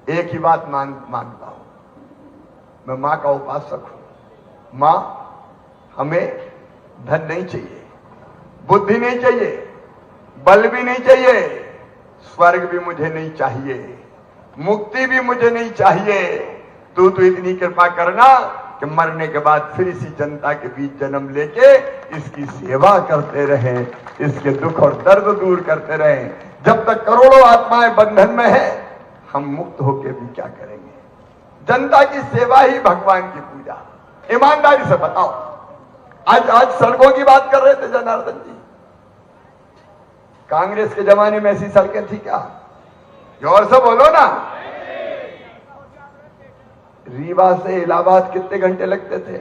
एक ही बात मानता हूं, मैं मां का उपासक हूं। मां, हमें धन नहीं चाहिए, बुद्धि नहीं चाहिए, बल भी नहीं चाहिए, स्वर्ग भी मुझे नहीं चाहिए, मुक्ति भी मुझे नहीं चाहिए। तू तो इतनी कृपा करना कि मरने के बाद फिर इसी जनता के बीच जन्म लेके इसकी सेवा करते रहे, इसके दुख और दर्द दूर करते रहे। जब तक करोड़ों आत्माएं बंधन में है, हम मुक्त होके भी क्या करेंगे? जनता की सेवा ही भगवान की पूजा। ईमानदारी से बताओ, आज सड़कों की बात कर रहे थे जनार्दन जी, कांग्रेस के जमाने में ऐसी सड़कें थी क्या? जोर से बोलो ना। रीवा से इलाहाबाद कितने घंटे लगते थे?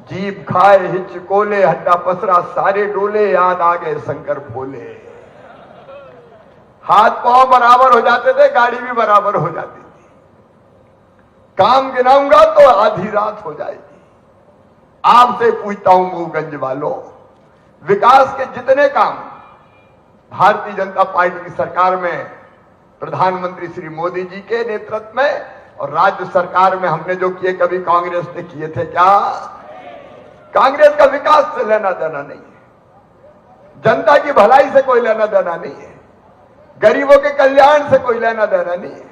जीप खाए हिचकोले, हड्डा पसरा सारे डोले, याद आ गए शंकर भोले। हाथ पांव बराबर हो जाते थे, गाड़ी भी बराबर हो जाती थी। काम गिनाऊंगा तो आधी रात हो जाएगी। आपसे पूछता हूं महूगंज वालों, विकास के जितने काम भारतीय जनता पार्टी की सरकार में प्रधानमंत्री श्री मोदी जी के नेतृत्व में और राज्य सरकार में हमने जो किए, कभी कांग्रेस ने किए थे क्या? कांग्रेस का विकास से लेना देना नहीं है, जनता की भलाई से कोई लेना देना नहीं है, गरीबों के कल्याण से कोई लेना देना नहीं है।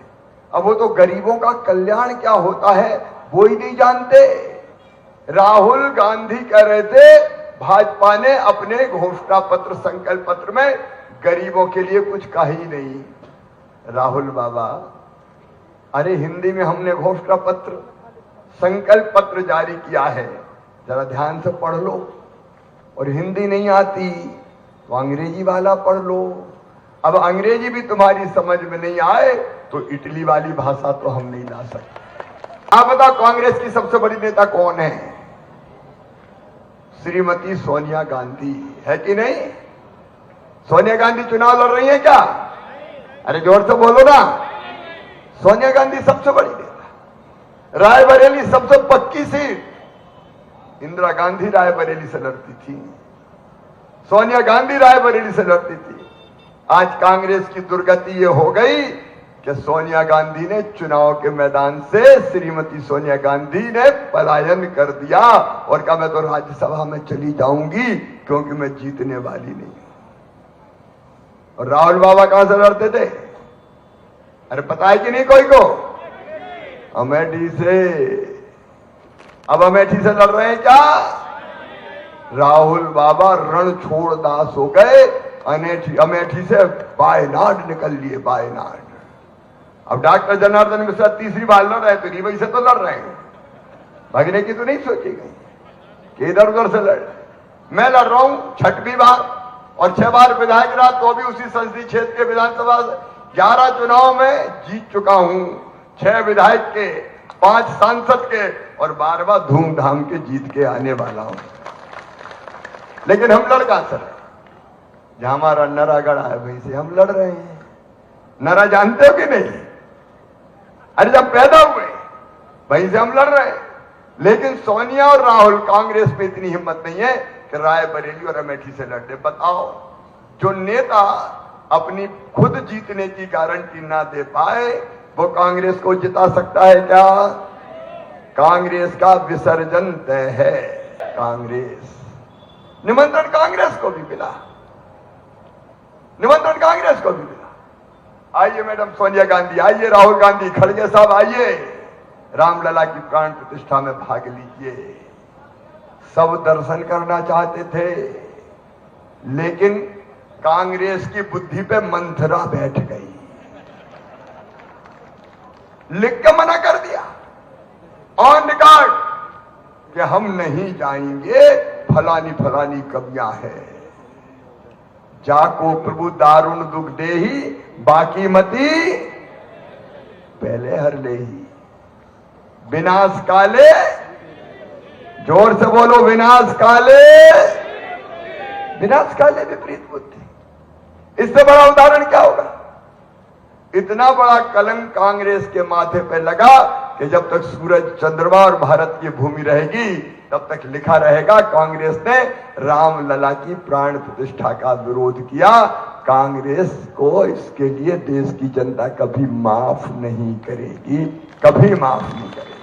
अब वो तो गरीबों का कल्याण क्या होता है वो ही नहीं जानते। राहुल गांधी कह रहे थे भाजपा ने अपने घोषणा पत्र संकल्प पत्र में गरीबों के लिए कुछ कहा ही नहीं। राहुल बाबा, अरे हिंदी में हमने घोषणा पत्र संकल्प पत्र जारी किया है, जरा ध्यान से पढ़ लो। और हिंदी नहीं आती तो अंग्रेजी वाला पढ़ लो। अब अंग्रेजी भी तुम्हारी समझ में नहीं आए तो इटली वाली भाषा तो हम नहीं ला सकते। आप बताओ कांग्रेस की सबसे बड़ी नेता कौन है? श्रीमती सोनिया गांधी है कि नहीं? सोनिया गांधी चुनाव लड़ रही है क्या? अरे जोर से बोलो ना। सोनिया गांधी सबसे बड़ी नेता। रायबरेली सबसे पक्की सीट, इंदिरा गांधी रायबरेली से लड़ती थी, सोनिया गांधी रायबरेली से लड़ती थी। आज कांग्रेस की दुर्गति ये हो गई कि सोनिया गांधी ने चुनाव के मैदान से श्रीमती सोनिया गांधी ने पलायन कर दिया और कहा मैं तो राज्यसभा में चली जाऊंगी क्योंकि मैं जीतने वाली नहीं हूं। और राहुल बाबा कहां से लड़ते थे? अरे पता है कि नहीं कोई को? अमेठी से। अब अमेठी से लड़ रहे हैं क्या? राहुल बाबा रण छोड़ दास हो गए, अमेठी से वायनाड निकल लिए, वायनाड। अब डॉक्टर जनार्दन मिश्रा तीसरी बार लड़ रहे तो रीवा से तो लड़ रहे हैं, भागने की तो नहीं सोची गई कि इधर उधर से लड़। मैं लड़ रहा हूं 6वीं बार और 6 बार विधायक रहा तो भी उसी संसदीय क्षेत्र के विधानसभा 11 चुनाव में जीत चुका हूं, 6 विधायक के, 5 सांसद के और 12वां धूमधाम के जीत के आने वाला हूं। लेकिन हम लड़ कहां से? जहां हमारा नरागढ़ है वहीं से हम लड़ रहे हैं। नरा जानते हो कि नहीं? अरे जब पैदा हुए वहीं से हम लड़ रहे हैं। लेकिन सोनिया और राहुल कांग्रेस में इतनी हिम्मत नहीं है कि रायबरेली और अमेठी से लड़ने। बताओ, जो नेता अपनी खुद जीतने की गारंटी ना दे पाए वो कांग्रेस को जिता सकता है क्या? कांग्रेस का विसर्जन तय है। कांग्रेस निमंत्रण कांग्रेस को भी मिला, निमंत्रण कांग्रेस को भी मिला। आइए मैडम सोनिया गांधी, आइए राहुल गांधी, खड़गे साहब आइए, रामलला की प्राण प्रतिष्ठा में भाग लीजिए। सब दर्शन करना चाहते थे लेकिन कांग्रेस की बुद्धि पे मंथरा बैठ गई, लिख के मना कर दिया ऑन रिकॉर्ड कि हम नहीं जाएंगे, फलानी फलानी कमियां है। जाको प्रभु दारुण दुख देही, बाकी मती पहले हर लेही। विनाश काले, जोर से बोलो, विनाश काले, विनाश काले विपरीत बुद्धि। इससे बड़ा उदाहरण क्या होगा? इतना बड़ा कलंक कांग्रेस के माथे पे लगा कि जब तक सूरज, चंद्रमा और भारत की भूमि रहेगी तब तक लिखा रहेगा कांग्रेस ने रामलला की प्राण प्रतिष्ठा का विरोध किया। कांग्रेस को इसके लिए देश की जनता कभी माफ नहीं करेगी, कभी माफ नहीं करेगी।